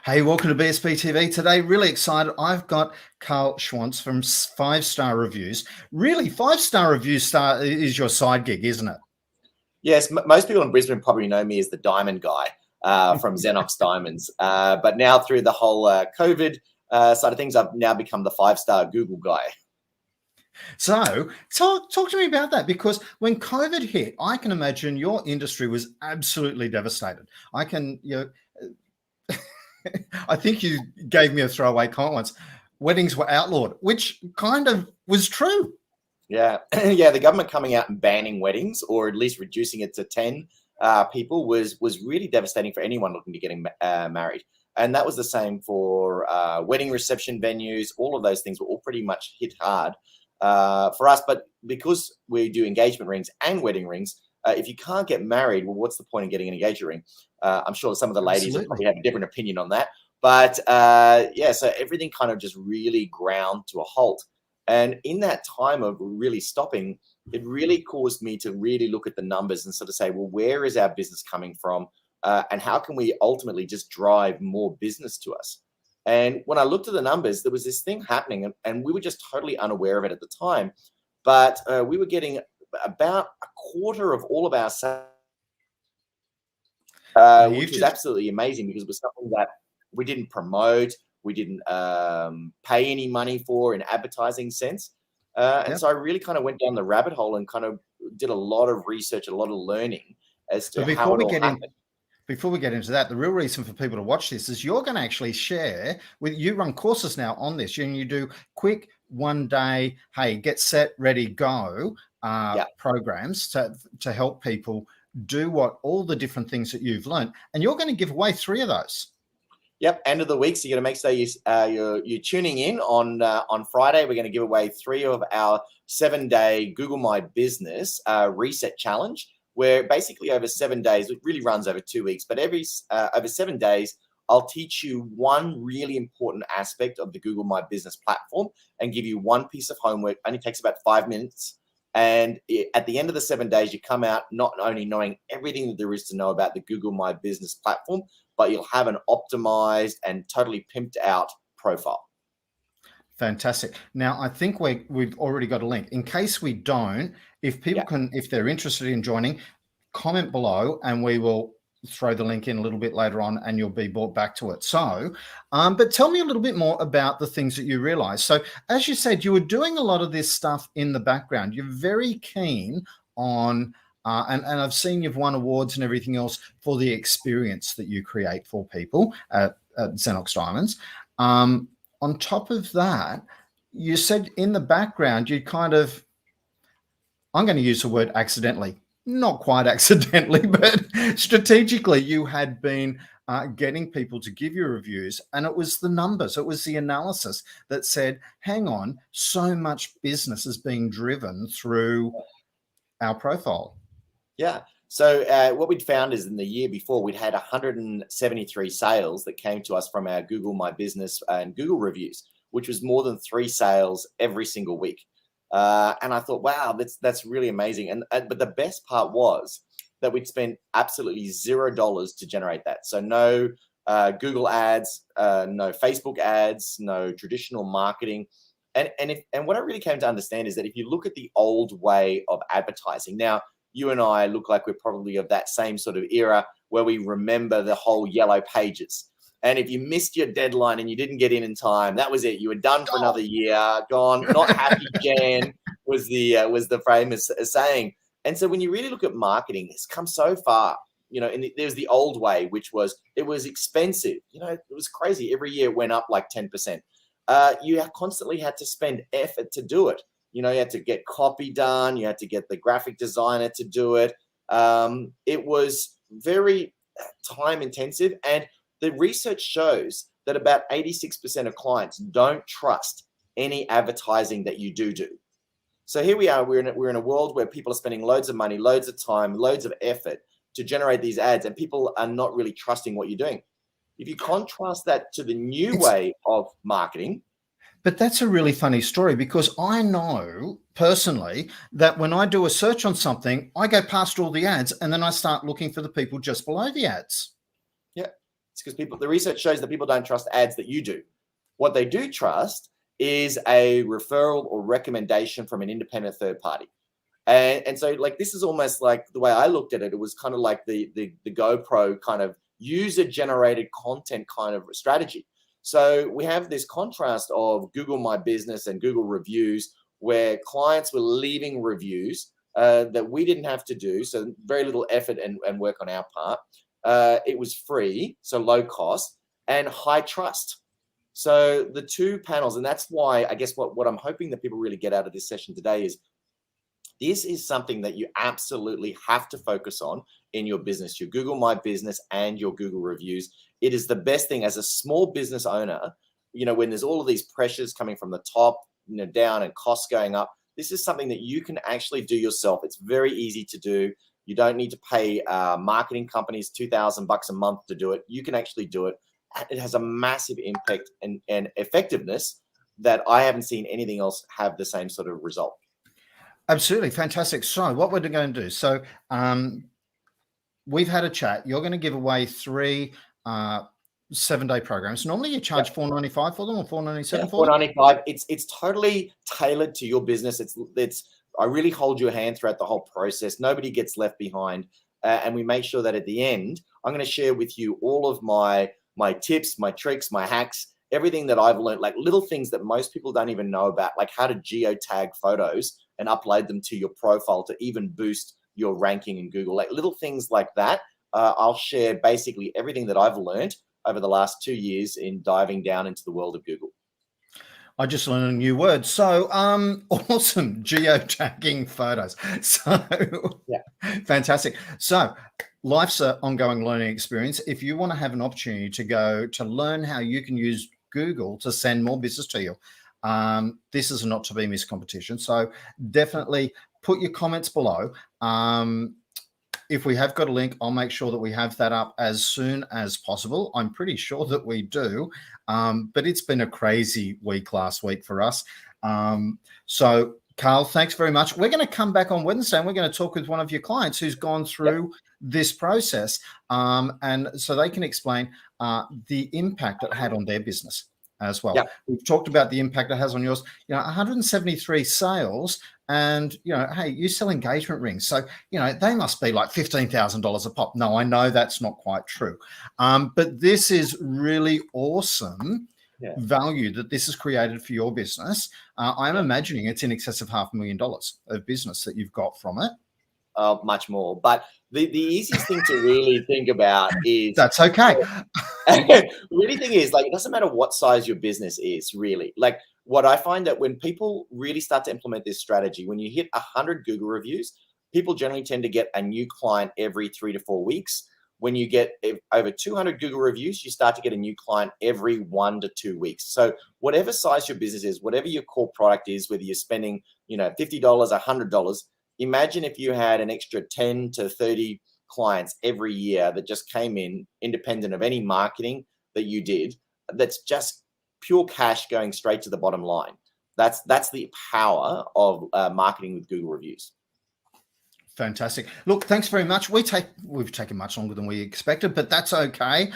Hey, welcome to BSB TV. Today, really excited. I've got Karl Schwantes from 5-Star Reviews. Really, 5-Star Reviews is your side gig, isn't it? Yes, most people in Brisbane probably know me as the diamond guy from Xenox Diamonds. But now through the whole COVID side of things, I've now become the 5-star Google guy. So talk to me about that, because when COVID hit, I can imagine your industry was absolutely devastated. I think you gave me a throwaway comment once. Weddings were outlawed, which kind of was true. Yeah, yeah. The government coming out and banning weddings, or at least reducing it to 10 people, was really devastating for anyone looking to getting married. And that was the same for wedding reception venues. All of those things were all pretty much hit hard for us. But because we do engagement rings and wedding rings, if you can't get married, well, what's the point of getting an engagement ring? I'm sure some of the ladies will probably have a different opinion on that. But yeah, so everything kind of just really ground to a halt. And in that time of really stopping, it really caused me to really look at the numbers and sort of say, well, where is our business coming from? And how can we ultimately just drive more business to us? And when I looked at the numbers, there was this thing happening, and we were just totally unaware of it at the time. But we were getting about a quarter of all of our sales, which was absolutely amazing, because it was something that we didn't promote. We didn't pay any money for in advertising sense. And so I really kind of went down the rabbit hole and kind of did a lot of research, a lot of learning as to how it all happened. Before we get into that, the real reason for people to watch this is you're going to actually share with, you run courses now on this, and you do quick 1 day, hey, get set, ready, go programs to help people do all the different things that you've learned. And you're going to give away 3 of those. Yep, end of the week. So you're going to make sure you're tuning in on Friday. We're going to give away 3 of our 7-day Google My Business reset challenge, where basically over 7 days, it really runs over 2 weeks, but over 7 days, I'll teach you one really important aspect of the Google My Business platform and give you one piece of homework. Only takes about 5 minutes. And at the end of the 7 days, you come out not only knowing everything that there is to know about the Google My Business platform, but you'll have an optimized and totally pimped out profile. Fantastic. Now, I think we've already got a link. In case we don't, if people if they're interested in joining, comment below and we will throw the link in a little bit later on and you'll be brought back to it. So, but tell me a little bit more about the things that you realized. So as you said, you were doing a lot of this stuff in the background. You're very keen on, and I've seen you've won awards and everything else for the experience that you create for people at Xenox Diamonds. On top of that, you said in the background, you kind of, I'm going to use the word accidentally, not quite accidentally, but strategically, you had been getting people to give you reviews, and it was the numbers, it was the analysis that said, hang on, so much business is being driven through our profile. Yeah. So what we'd found is in the year before, we'd had 173 sales that came to us from our Google My Business and Google reviews, which was more than 3 sales every single week. And I thought, wow, that's really amazing. But the best part was that we'd spent absolutely $0 to generate that. So no Google ads, no Facebook ads, no traditional marketing. And what I really came to understand is that if you look at the old way of advertising, now you and I look like we're probably of that same sort of era where we remember the whole yellow pages. And if you missed your deadline and you didn't get in time, that was it. You were done for another year, gone, not happy Jan was the famous saying. And so when you really look at marketing, it's come so far, and there's the old way, which was, it was expensive. It was crazy. Every year it went up like 10%. You constantly had to spend effort to do it. You had to get copy done. You had to get the graphic designer to do it. It was very time intensive. And the research shows that about 86% of clients don't trust any advertising that you do. So here we are. We're in a world where people are spending loads of money, loads of time, loads of effort to generate these ads, and people are not really trusting what you're doing. If you contrast that to the new way of marketing. But that's a really funny story, because I know personally that when I do a search on something, I go past all the ads and then I start looking for the people just below the ads. Yeah. It's because the research shows that people don't trust ads that you do. What they do trust is a referral or recommendation from an independent third party. And so like, this is almost like the way I looked at it. It was kind of like the GoPro kind of user generated content kind of strategy. So we have this contrast of Google My Business and Google reviews, where clients were leaving reviews that we didn't have to do. So very little effort and work on our part. It was free, so low cost, and high trust. So the two panels, and that's why I guess what I'm hoping that people really get out of this session today is, this is something that you absolutely have to focus on in your business, your Google My Business and your Google reviews. It is the best thing as a small business owner, when there's all of these pressures coming from the top, down, and costs going up. This is something that you can actually do yourself. It's very easy to do. You don't need to pay marketing companies $2,000 a month to do it. You can actually do it. It has a massive impact and effectiveness that I haven't seen anything else have the same sort of result. Absolutely. Fantastic. So what we're going to do, so we've had a chat. You're going to give away 3 7-day programs. Normally you charge $4.95 for them, or $4.97 for them? $4.95. It's totally tailored to your business. It's I really hold your hand throughout the whole process. Nobody gets left behind. And we make sure that at the end, I'm going to share with you all of my tips, my tricks, my hacks, everything that I've learned, like little things that most people don't even know about, like how to geotag photos and upload them to your profile to even boost your ranking in Google, like little things like that. I'll share basically everything that I've learned over the last 2 years in diving down into the world of Google. I just learned a new word. So awesome, geotagging photos. So fantastic. So life's an ongoing learning experience. If you want to have an opportunity to learn how you can use Google to send more business to you, this is a not to be missed competition. So definitely put your comments below. If we have got a link, I'll make sure that we have that up as soon as possible. I'm pretty sure that we do, but it's been a crazy week last week for us. So Karl, thanks very much. We're going to come back on Wednesday and we're going to talk with one of your clients who's gone through this process, and so they can explain the impact it had on their business as well. We've talked about the impact it has on yours. 173 sales, and hey, you sell engagement rings, so they must be like $15,000 a pop. No, I know that's not quite true, but this is really awesome value that this has created for your business. I'm imagining it's in excess of $500,000 of business that you've got from it. Much more, but the easiest thing to really think about is that's okay. Really thing is, like, it doesn't matter what size your business is, really. Like, what I find that when people really start to implement this strategy, when you hit 100 Google reviews, people generally tend to get a new client every 3 to 4 weeks. When you get over 200 Google reviews, you start to get a new client every 1 to 2 weeks. So whatever size your business is, whatever your core product is, whether you're spending, $50, $100, imagine if you had an extra 10 to 30 clients every year that just came in independent of any marketing that you did. That's just pure cash going straight to the bottom line. That's the power of marketing with Google reviews. Fantastic. Look, thanks very much. We've taken much longer than we expected, but that's okay.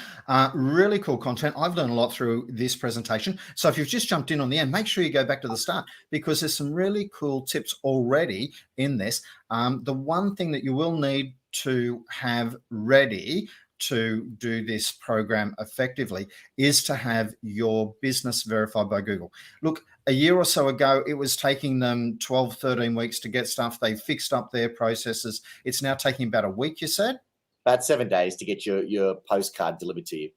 Really cool content. I've learned a lot through this presentation. So if you've just jumped in on the end, make sure you go back to the start, because there's some really cool tips already in this. The one thing that you will need to have ready to do this program effectively is to have your business verified by Google. Look, a year or so ago, it was taking them 12, 13 weeks to get stuff. They fixed up their processes. It's now taking about a week, you said? About 7 days to get your postcard delivered to you.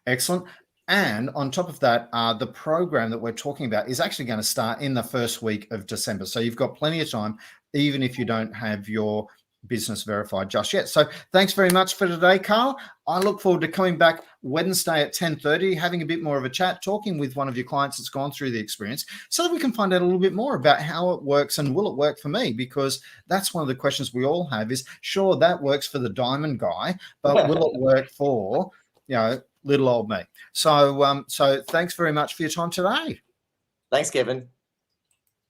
Excellent. And on top of that, the program that we're talking about is actually going to start in the first week of December. So you've got plenty of time, even if you don't have your business verified just yet. So thanks very much for today, Karl. I look forward to coming back Wednesday at 10:30, having a bit more of a chat, talking with one of your clients that's gone through the experience, so that we can find out a little bit more about how it works and will it work for me, because that's one of the questions we all have is, sure, that works for the diamond guy, but will it work for, little old me? So thanks very much for your time today. Thanks, Kevin.